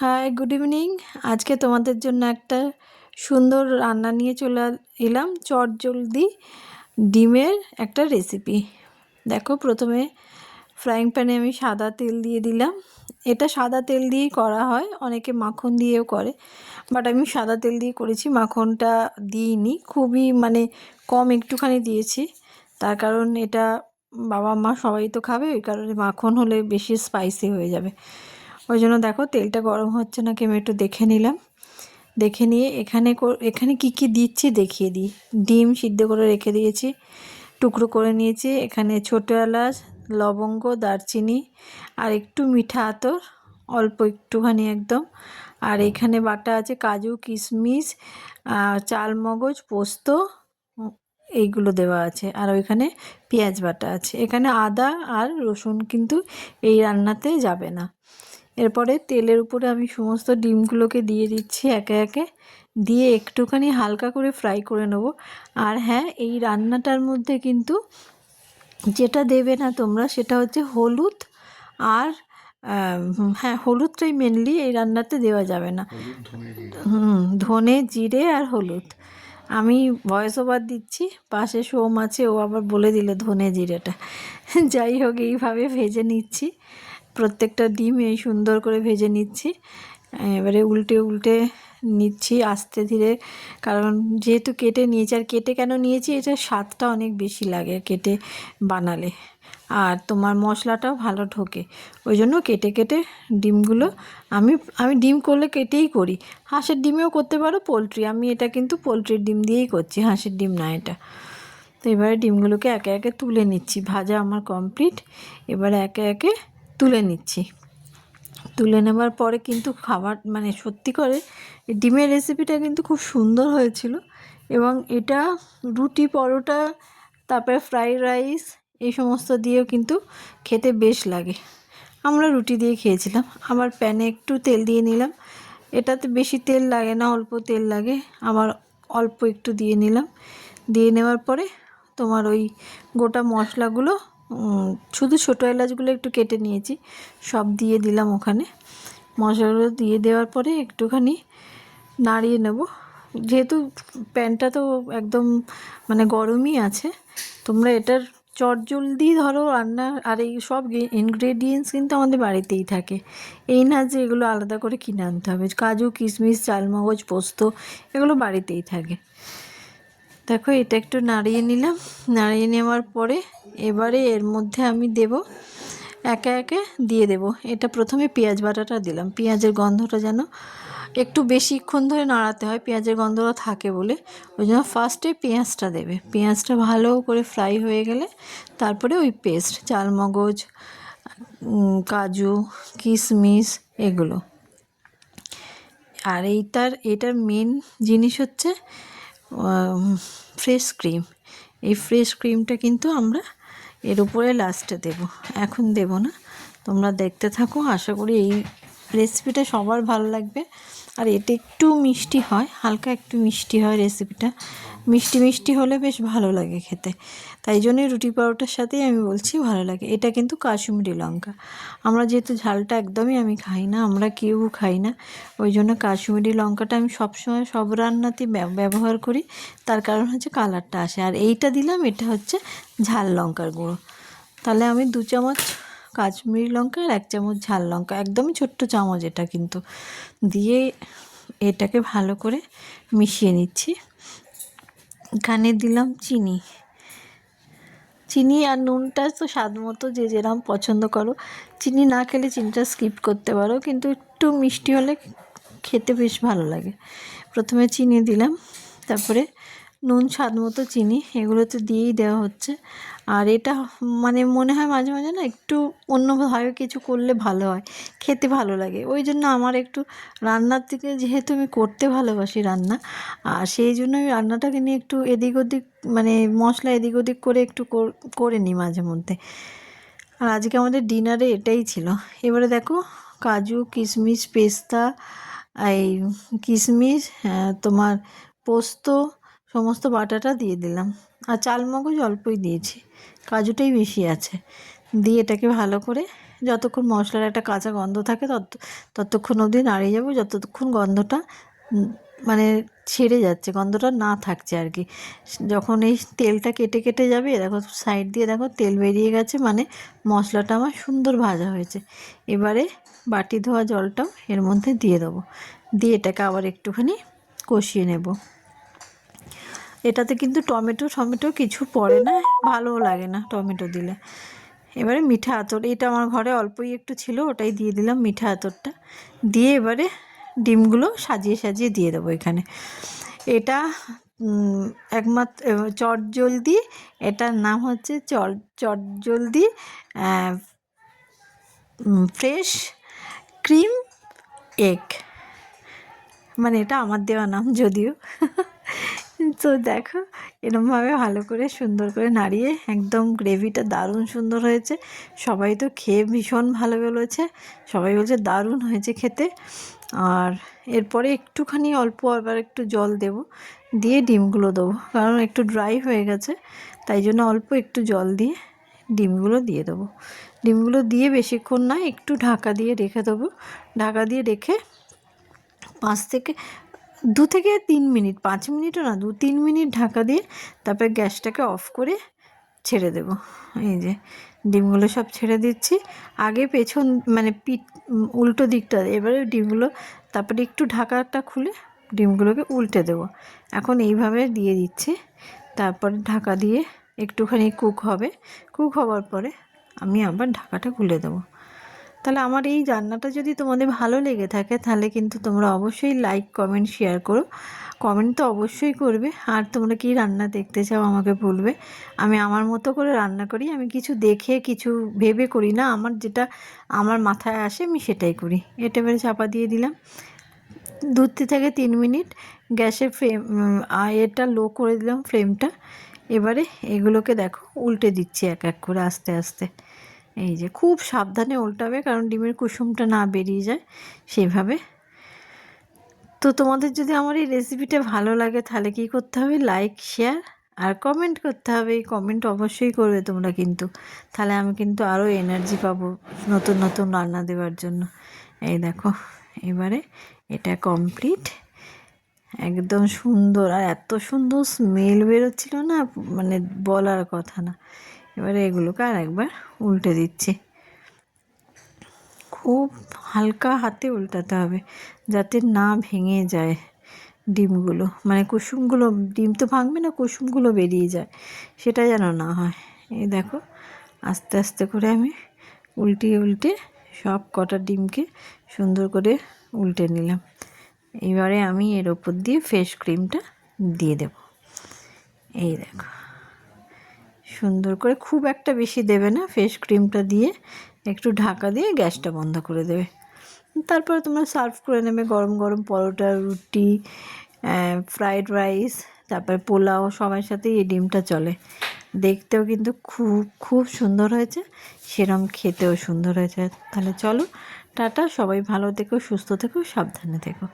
High, good evening. আজকে তোমাদের জন্য একটা সুন্দর রান্না নিয়ে চলে এলাম, চটজলদি ডিমের একটা রেসিপি। দেখো, প্রথমে ফ্রাইং প্যানে আমি সাদা তেল দিয়ে দিলাম। এটা সাদা তেল দিয়েই করা হয়, অনেকে মাখন দিয়েও করে, বাট আমি সাদা তেল দিয়ে করেছি, মাখনটা দিইনি, খুবই কম একটুখানি দিয়েছি। তার কারণ এটা বাবা মা সবাই তো খাবে, ওই কারণে মাখন হলে বেশি স্পাইসি হয়ে যাবে। ওই জন্য দেখো তেলটা গরম হচ্ছে নাকি আমি একটু দেখে নিলাম। দেখে নিয়ে এখানে কি কি দিচ্ছি দেখিয়ে দিই। ডিম সিদ্ধ করে রেখে দিয়েছি, টুকরো করে নিয়েছি। এখানে ছোটো এলাচ, লবঙ্গ, দারচিনি আর একটু মিঠা আতর, অল্প একটুখানি একদম। আর এখানে বাটা আছে কাজু, কিশমিশ, চালমগজ, পোস্ত, এইগুলো দেওয়া আছে। আর ওইখানে পেঁয়াজ বাটা আছে। এখানে আদা আর রসুন কিন্তু এই রান্নাতে যাবে না। এরপরে তেলের উপরে আমি সমস্ত ডিমগুলোকে দিয়ে দিচ্ছি একে একে, দিয়ে একটুখানি হালকা করে ফ্রাই করে নেব। আর হ্যাঁ, এই রান্নাটার মধ্যে কিন্তু যেটা দেবে না তোমরা সেটা হচ্ছে হলুদ। আর হ্যাঁ, হলুদটাই মেনলি এই রান্নাতে দেওয়া যাবে না। ধনে, জিরে আর হলুদ। আমি ভয়েস ওভার দিচ্ছি, পাশে সোম আছে, ও আবার বলে দিল ধনে জিরেটা। যাই হোক, এইভাবে ভেজে নিচ্ছি প্রত্যেকটা ডিম, এই সুন্দর করে ভেজে নিচ্ছি। এবারে উল্টে উল্টে নিচ্ছি আস্তে ধীরে, কারণ যেহেতু কেটে নিয়েছি। আর কেটে কেন নিয়েছি, এটা স্বাদটা অনেক বেশি লাগে কেটে বানালে, আর তোমার মশলাটাও ভালো ঢোকে। ওই জন্য কেটে কেটে ডিমগুলো আমি ডিম করলে কেটেই করি। হাঁসের ডিমেও করতে পারো, পোলট্রি। আমি এটা কিন্তু পোলট্রির ডিম দিয়েই করছি, হাঁসের ডিম না এটা। তো এবারে ডিমগুলোকে একে একে তুলে নিচ্ছি। ভাজা আমার কমপ্লিট, এবারে একে একে তুলে নিচ্ছি। তুলে নেবার পরে কিন্তু খাবার সত্যি করে ডিমের রেসিপিটা কিন্তু খুব সুন্দর হয়েছিল। এবং এটা রুটি, পরোটা, তারপরে ফ্রাইড রাইস, এই সমস্ত দিয়েও কিন্তু খেতে বেশ লাগে। আমরা রুটি দিয়ে খেয়েছিলাম। আবার প্যানে একটু তেল দিয়ে নিলাম। এটাতে বেশি তেল লাগে না, অল্প তেল লাগে। আবার অল্প একটু দিয়ে নিলাম। দিয়ে নেওয়ার পরে তোমার ওই গোটা মশলাগুলো, শুধু ছোটো এলাচগুলো একটু কেটে নিয়েছি, সব দিয়ে দিলাম ওখানে। মশলাগুলো দিয়ে দেওয়ার পরে একটুখানি নাড়িয়ে নেব। যেহেতু প্যানটা তো একদম গরমই আছে, তোমরা এটার চটজলদি ধরো রান্না। আর এই সব ইনগ্রেডিয়েন্টস কিন্তু আমাদের বাড়িতেই থাকে, এই না যে এগুলো আলাদা করে কিনে আনতে হবে। কাজু, কিশমিশ, চালমগজ, পোস্ত, এগুলো বাড়িতেই থাকে। দেখো, এটা একটু নাড়িয়ে নিলাম। নাড়িয়ে নেওয়ার পরে এবারে এর মধ্যে আমি দেব, একে একে দিয়ে দেব। এটা প্রথমে পেঁয়াজ বাটাটা দিলাম। পেঁয়াজের গন্ধটা যেন একটু বেশিক্ষণ ধরে নাড়াতে হয়, পেঁয়াজের গন্ধটা থাকে বলে। ওই জন্য ফার্স্টে পেঁয়াজটা দেবে। পেঁয়াজটা ভালো করে ফ্রাই হয়ে গেলে তারপরে ওই পেস্ট, চালমগজ, কাজু, কিশমিশ, এগুলো। আর এটার মেন জিনিস হচ্ছে ফ্রেশ ক্রিম। এই ফ্রেশ ক্রিমটা কিন্তু আমরা এর উপরে লাস্টে দেব, এখন দেব না। তোমরা দেখতে থাকো, আশা করি এই রেসিপিটা সবার ভালো লাগবে। আর এটা একটু মিষ্টি হয়, হালকা একটু মিষ্টি হয় রেসিপিটা। মিষ্টি মিষ্টি হলে বেশ ভালো লাগে খেতে, তাই জন্যই রুটি পরোটার সাথেই আমি বলছি ভালো লাগে। এটা কিন্তু কাশ্মীরি লঙ্কা। আমরা যেহেতু ঝালটা একদমই আমি খাই না, আমরা কেউ খাই না, ওই জন্য কাশ্মীরি লঙ্কাটা আমি সবসময় সব রান্নাতেই ব্যবহার করি। তার কারণ হচ্ছে কালারটা আসে। আর এইটা দিলাম, এটা হচ্ছে ঝাল লঙ্কার গুঁড়ো। তাহলে আমি 2 চামচ কাশ্মীরি লঙ্কা আর 1 চামচ ঝাল লঙ্কা, একদমই ছোট্ট চামচ এটা কিন্তু, দিয়ে এটাকে ভালো করে মিশিয়ে নিচ্ছি। এখানে দিলাম চিনি। চিনি আর নুনটা তো স্বাদ মতো, যে যেরকম পছন্দ করো। চিনি না খেলে চিনিটা স্কিপ করতে পারো, কিন্তু একটু মিষ্টি হলে খেতে বেশ ভালো লাগে। প্রথমে চিনি দিলাম, তারপরে নুন স্বাদ মতো, চিনি, এগুলো তো দিয়েই দেওয়া হচ্ছে। আর এটা মনে হয় মাঝে মাঝে না একটু অন্যভাবে কিছু করলে ভালো হয়, খেতে ভালো লাগে। ওই জন্য আমার একটু রান্নার থেকে, যেহেতু আমি করতে ভালোবাসি রান্না, আর সেই জন্য আমি রান্নাটাকে নিয়ে একটু এদিক ওদিক, মশলা এদিক ওদিক করে একটু করে নিই মাঝে মধ্যে। আর আজকে আমাদের ডিনারে এটাই ছিল। এবারে দেখো, কাজু, কিশমিশ, পেস্তা, এই কিশমিশ, তোমার পোস্ত, সমস্ত বাটাটা দিয়ে দিলাম। আর চালমগজ অল্পই দিয়েছি, কাজুটাই বেশি আছে। দিয়ে এটাকে ভালো করে যতক্ষণ মশলার একটা কাঁচা গন্ধ থাকে ততক্ষণ অবধি নাড়িয়ে যাবো, যতক্ষণ গন্ধটা মানে ছেড়ে যাচ্ছে, গন্ধটা না থাকছে আর কি। যখন এই তেলটা কেটে কেটে যাবে, দেখো সাইড দিয়ে দেখো তেল বেরিয়ে গেছে, মানে মশলাটা আমার সুন্দর ভাজা হয়েছে। এবারে বাটি ধোয়া জলটাও এর মধ্যে দিয়ে দেবো, দিয়ে এটাকে আবার একটুখানি কষিয়ে নেব। এটাতে কিন্তু টমেটো কিছু পড়ে না, ভালোও লাগে না টমেটো দিলে। এবারে মিঠা আতর, এটা আমার ঘরে অল্পই একটু ছিল, ওটাই দিয়ে দিলাম মিঠা আতরটা দিয়ে। এবারে ডিমগুলো সাজিয়ে সাজিয়ে দিয়ে দেবো এখানে। এটা একমাত্র চটজলদি, এটার নাম হচ্ছে চটজলদি ফ্রেশ ক্রিম এগ, মানে এটা আমার দেওয়া নাম যদিও। তো দেখো এরমভাবে ভালো করে সুন্দর করে নাড়িয়ে, একদম গ্রেভিটা দারুণ সুন্দর হয়েছে। সবাই তো খেয়ে ভীষণ ভালো বলেছে, সবাই বলছে দারুণ হয়েছে খেতে। আর এরপরে একটুখানি অল্প আবার একটু জল দেব, দিয়ে ডিমগুলো দেবো, কারণ একটু ড্রাই হয়ে গেছে, তাই জন্য অল্প একটু জল দিয়ে ডিমগুলো দিয়ে দেবো। ডিমগুলো দিয়ে বেশিক্ষণ না, একটু ঢাকা দিয়ে রেখে দেবো। ঢাকা দিয়ে রেখে 2 থেকে 3 মিনিট, 5 মিনিটও না, 2-3 মিনিট ঢাকা দিয়ে তারপরে গ্যাসটাকে অফ করে ছেড়ে দেব। এই যে ডিমগুলো সব ছেড়ে দিচ্ছি, আগে পেছন মানে উল্টো দিকটা, এবারে ডিমগুলো তারপরে একটু ঢাকাটা খুলে ডিমগুলোকে উল্টে দেব। এখন এইভাবে দিয়ে দিচ্ছি, তারপরে ঢাকা দিয়ে একটুখানি কুক হবে। কুক হওয়ার পরে আমি আবার ঢাকাটা খুলে দেবো। তাহলে আমার এই রান্নাটা যদি তোমাদের ভালো লেগে থাকে, তাহলে কিন্তু তোমরা অবশ্যই লাইক কমেন্ট শেয়ার করো। কমেন্ট তো অবশ্যই করবে, আর তোমরা কি রান্না দেখতে চাও আমাকে বলবে। আমি আমার মতো করে রান্না করি, আমি কিছু দেখে কিছু ভেবে করি না, আমার যেটা আমার মাথায় আসে আমি সেটাই করি। এটা এবারে চাপা দিয়ে দিলাম 2 থেকে 3 মিনিট, গ্যাসের ফ্লেম এটা লো করে দিলাম ফ্লেমটা। এবারে এগুলোকে দেখো উল্টে দিচ্ছি এক এক করে আস্তে আস্তে। এই যে খুব সাবধানে উল্টাবে, কারণ ডিমের কুসুমটা না বেরিয়ে যায় সেইভাবে। তো তোমাদের যদি আমার এই রেসিপিটা ভালো লাগে, তাহলে কী করতে হবে, লাইক শেয়ার আর কমেন্ট করতে হবে। এই কমেন্ট অবশ্যই করবে তোমরা কিন্তু, তাহলে আমি কিন্তু আরও এনার্জি পাবো নতুন নতুন রান্না দেওয়ার জন্য। এই দেখো এবারে এটা কমপ্লিট, একদম সুন্দর, আর এত সুন্দর স্মেল বেরোচ্ছিল না, মানে বলার কথা না। এবারে এগুলোকে আর একবার উল্টে দিচ্ছি, খুব হালকা হাতে উল্টাতে হবে যাতে না ভেঙে যায় ডিমগুলো, মানে কুসুমগুলো, ডিম তো ভাঙবে না, কুসুমগুলো বেরিয়ে যায়, সেটা যেন না হয়। এই দেখো আস্তে আস্তে করে আমি উল্টে সব কটা ডিমকে সুন্দর করে উল্টে নিলাম। এবারে আমি এর ওপর দিয়ে ফ্রেশ ক্রিমটা দিয়ে দেব। এই দেখো সুন্দর করে, খুব একটা বেশি দেবে না, ফ্রেশ ক্রিমটা দিয়ে একটু ঢাকা দিয়ে গ্যাসটা বন্ধ করে দেবে। তারপরে তোমরা সার্ভ করে নেবে গরম গরম পরোটা, রুটি, ফ্রাইড রাইস, তারপরে পোলাও, সবার সাথেই এই ডিমটা চলে। দেখতেও কিন্তু খুব খুব সুন্দর হয়েছে, সেরম খেতেও সুন্দর হয়েছে। তাহলে চলো টাটা, সবাই ভালো থেকো, সুস্থ থেকো, সাবধানে থেকো।